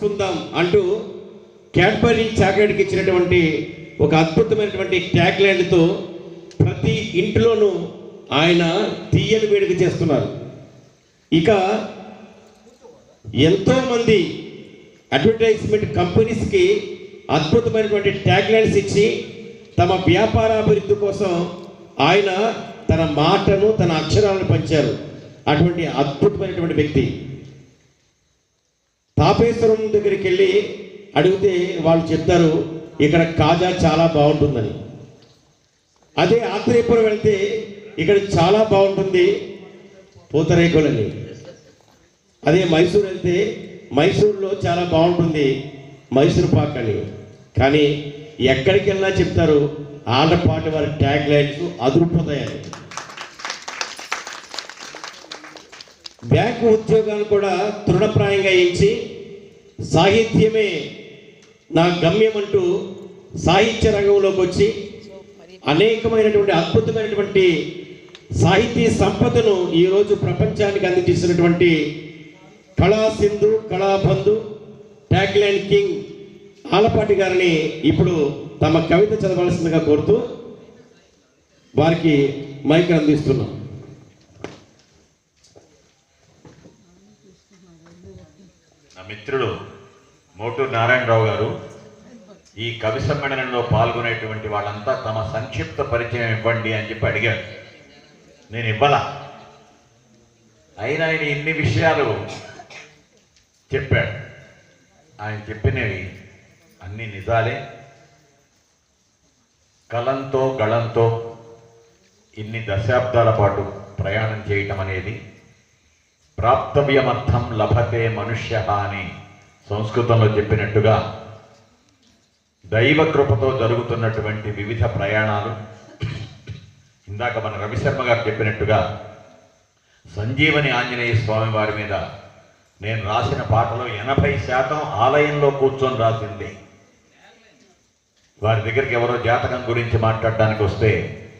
చూద్దాం అంటూ క్యాడ్బరీ చాక్లెట్కి ఇచ్చినటువంటి ఒక అద్భుతమైనటువంటి ట్యాగ్ లైన్తో ప్రతి ఇంట్లోనూ ఆయన తీయని వేడుక చేస్తున్నారు. ఇక ఎంతోమంది అడ్వర్టైజ్మెంట్ కంపెనీస్కి అద్భుతమైనటువంటి ట్యాగ్ లైన్స్ ఇచ్చి తమ వ్యాపారాభివృద్ధి కోసం ఆయన తన మాటను తన అక్షరాలను పంచారు. అటువంటి అద్భుతమైనటువంటి వ్యక్తి. తాపేశ్వరం దగ్గరికి వెళ్ళి అడిగితే వాళ్ళు చెప్తారు ఇక్కడ కాజా చాలా బాగుంటుందని. అదే ఆత్రేయపురం వెళ్తే ఇక్కడ చాలా బాగుంటుంది పూతరేకులని. అదే మైసూర్ వెళ్తే మైసూర్లో చాలా బాగుంటుంది మైసూర్ పాక్ అని. కానీ ఎక్కడికి వెళ్ళినా చెప్తారు ఆడపాటి వారి ట్యాగ్ లైన్స్ అదురుపోతాయని. బ్యాంకు ఉద్యోగాలు కూడా తృణప్రాయంగా ఇచ్చి సాహిత్యమే నా గమ్యం అంటూ సాహిత్య రంగంలోకి వచ్చి అనేకమైనటువంటి అద్భుతమైనటువంటి సాహితీ సంపదను ఈరోజు ప్రపంచానికి అందించినటువంటి కళా Sindhu Kalabandhu tag line king Alapati గారిని ఇప్పుడు తమ కవిత చదవాల్సిందిగా కోరుతూ వారికి మైక్ అందిస్తున్నాం. నా మిత్రుడు మోటూరు నారాయణరావు గారు ఈ కవి సమ్మేళనంలో పాల్గొనేటువంటి వాళ్ళంతా తమ సంక్షిప్త పరిచయం ఇవ్వండి అని చెప్పి అడిగాడు. నేను ఇవ్వాల. అయినా ఆయన ఇన్ని విషయాలు చెప్పాడు. ఆయన చెప్పినవి అన్ని నిజాలే. కలంతో గళంతో ఇన్ని దశాబ్దాల పాటు ప్రయాణం చేయటం అనేది ప్రాప్తవ్యమర్థం లభతే మనుష్య అని సంస్కృతంలో చెప్పినట్టుగా దైవ కృపతో జరుగుతున్నటువంటి వివిధ ప్రయాణాలు. ఇందాక మన రవిశర్మ గారు చెప్పినట్టుగా సంజీవని ఆంజనేయ స్వామి వారి మీద నేను రాసిన పాటలో 80% ఆలయంలో కూర్చొని రాసింది. వారి దగ్గరికి ఎవరో జాతకం గురించి మాట్లాడడానికి వస్తే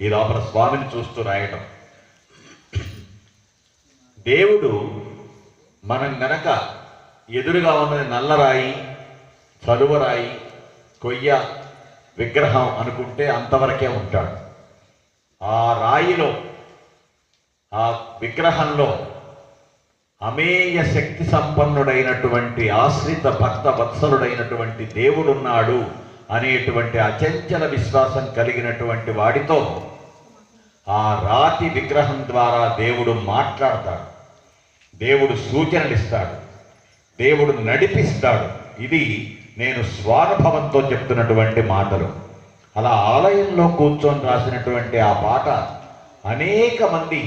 ఈ లోపల స్వామిని చూస్తూ రాయటం. దేవుడు మనం గనక ఎదురుగా ఉన్నది నల్లరాయి, చలువరాయి, కొయ్య విగ్రహం అనుకుంటే అంతవరకే ఉంటాడు. ఆ రాయిలో, ఆ విగ్రహంలో అమేయ శక్తి సంపన్నుడైనటువంటి ఆశ్రిత భక్త వత్సలుడైనటువంటి దేవుడున్నాడు అనేటువంటి అచంచల విశ్వాసం కలిగినటువంటి వాడితో ఆ రాతి విగ్రహం ద్వారా దేవుడు మాట్లాడతాడు, దేవుడు సూచనలు ఇస్తాడు, దేవుడు నడిపిస్తాడు. ఇది నేను స్వానుభవంతో చెప్తున్నటువంటి మాటలు. అలా ఆలయంలో కూర్చొని రాసినటువంటి ఆ పాట అనేక మంది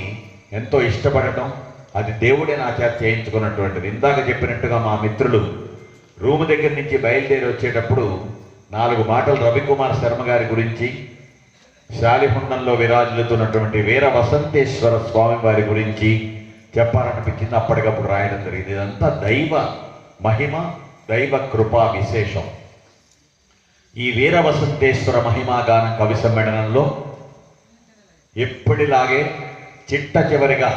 ఎంతో ఇష్టపడటం, అది దేవుడే నా చేత చేయించుకున్నటువంటిది. ఇందాక చెప్పినట్టుగా మా మిత్రులు రూము దగ్గర నుంచి బయలుదేరి వచ్చేటప్పుడు 4 మాటలు రవికుమార్ శర్మ గారి గురించి, శాలిహుండంలో విరాజిల్లుతున్నటువంటి వీర వసంతేశ్వర స్వామి వారి గురించి చెప్పాలనిపించింది. అప్పటికప్పుడు రాయడం జరిగింది. ఇదంతా దైవ మహిమ, దైవ కృపా విశేషం. ఈ వీర వసంతేశ్వర మహిమాగాన కవి సమ్మేళనంలో ఎప్పటిలాగే చిట్ట చివరిగా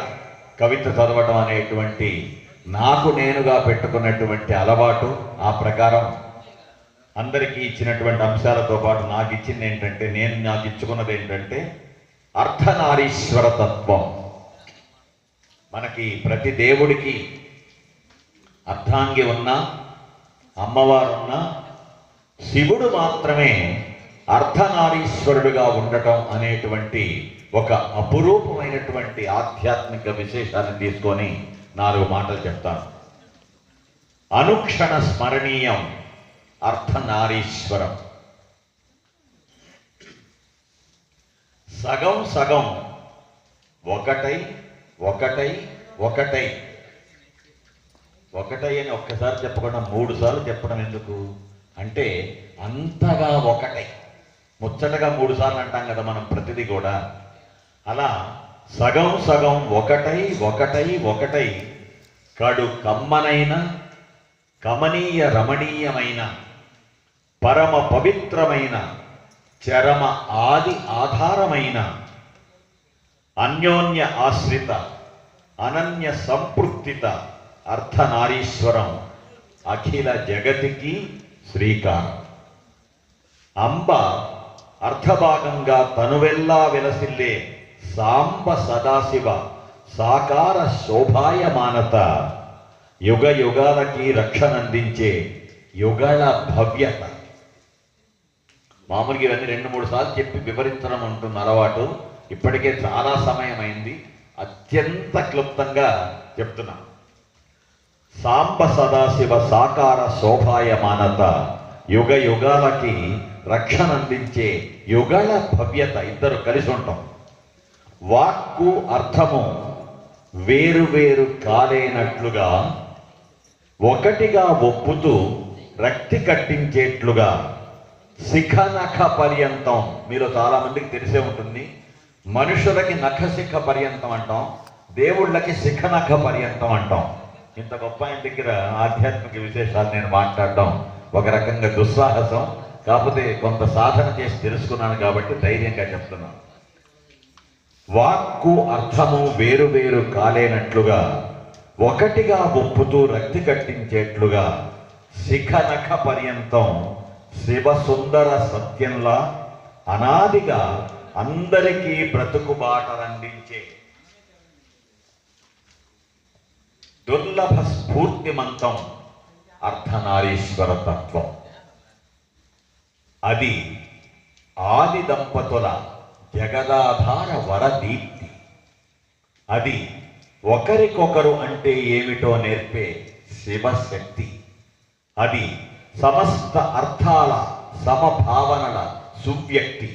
కవిత చదవటం అనేటువంటి నాకు నేనుగా పెట్టుకున్నటువంటి అలవాటు. ఆ ప్రకారం అందరికీ ఇచ్చినటువంటి అంశాలతో పాటు నాకు ఇచ్చింది ఏంటంటే, నాకు ఇచ్చుకున్నది ఏంటంటే అర్ధనారీశ్వర తత్వం. మనకి ప్రతి దేవుడికి అర్ధాంగి ఉన్నా, అమ్మవారున్నా, శివుడు మాత్రమే అర్ధనారీశ్వరుడుగా ఉండటం అనేటువంటి ఒక అపురూపమైనటువంటి ఆధ్యాత్మిక విశేషాన్ని తీసుకొని 4 మాటలు చెప్తాను. అనుక్షణ స్మరణీయం అర్ధనారీశ్వరం. సగం సగం ఒకటై ఒకటై ఒకటై ఒకటై అని ఒక్కసారి చెప్పకుండా 3 సార్లు చెప్పడం ఎందుకు అంటే, అంతగా ఒకటై, ముచ్చటగా 3 సార్లు అంటాం కదా మనం ప్రతిదీ కూడా. అలా సగం సగం ఒకటై ఒకటై ఒకటై కడు కమ్మనైన కమనీయ రమణీయమైన పరమ పవిత్రమైన చరమ ఆది ఆధారమైన అన్యోన్య ఆశ్రిత అనన్య సంపృక్తిత అర్ధనారీశ్వరం అఖిల జగతికి శ్రీకారం. అంబ అర్ధభాగంగా తనువెల్లా విలసిల్లే సాంబ సదాశివ సాకార శోభాయమానత, యుగ యుగాలకి రక్షణందించే యుగళ భవ్యత. మామూలుగా ఇవన్నీ 2-3 సార్లు చెప్పి వివరించడం ఉంటుంది అలవాటు. ఇప్పటికే చాలా సమయం అయింది, అత్యంత క్లుప్తంగా చెప్తున్నా. సాంబ సదాశివ సాకార శోభాయమానత, యుగ యుగాలకి రక్షణ అందించే యుగళ భవ్యత. ఇద్దరు కలిసి ఉంటాం. వాక్కు అర్థము వేరు వేరు కాలేనట్లుగా, ఒకటిగా ఒప్పుతూ రక్తి కట్టించేట్లుగా, శిఖనఖ పర్యంతం. మీలో చాలా మందికి తెలిసే ఉంటుంది, మనుషులకి నఖశిఖ పర్యంతం అంటాం, దేవుళ్ళకి శిఖనఖ పర్యంతం అంటాం. ఇంత గొప్ప ఆయన దగ్గర ఆధ్యాత్మిక విశేషాలు నేను మాట్లాడడం ఒక రకంగా దుస్సాహసం. కాకపోతే కొంత సాధన చేసి తెలుసుకున్నాను కాబట్టి ధైర్యంగా చెప్తున్నాను. వాక్కు అర్థము వేరు వేరు కాలేనట్లుగా, ఒకటిగా ఒప్పుతూ రక్తి కట్టించేట్లుగా, శిఖనఖ పర్యంతం శివసుందర సత్యంలా అనాదిగా అందరికీ బ్రతుకుబాటలందించే దుర్లభ స్ఫూర్తిమంతం అర్ధనారీశ్వర తత్వం. అది ఆది దంపతుల జగదాధార వరదీప్తి. అది ఒకరికొకరు అంటే ఏమిటో నేర్పే శివశక్తి. అది సమస్త అర్థాల సమభావనల సువ్యక్తి.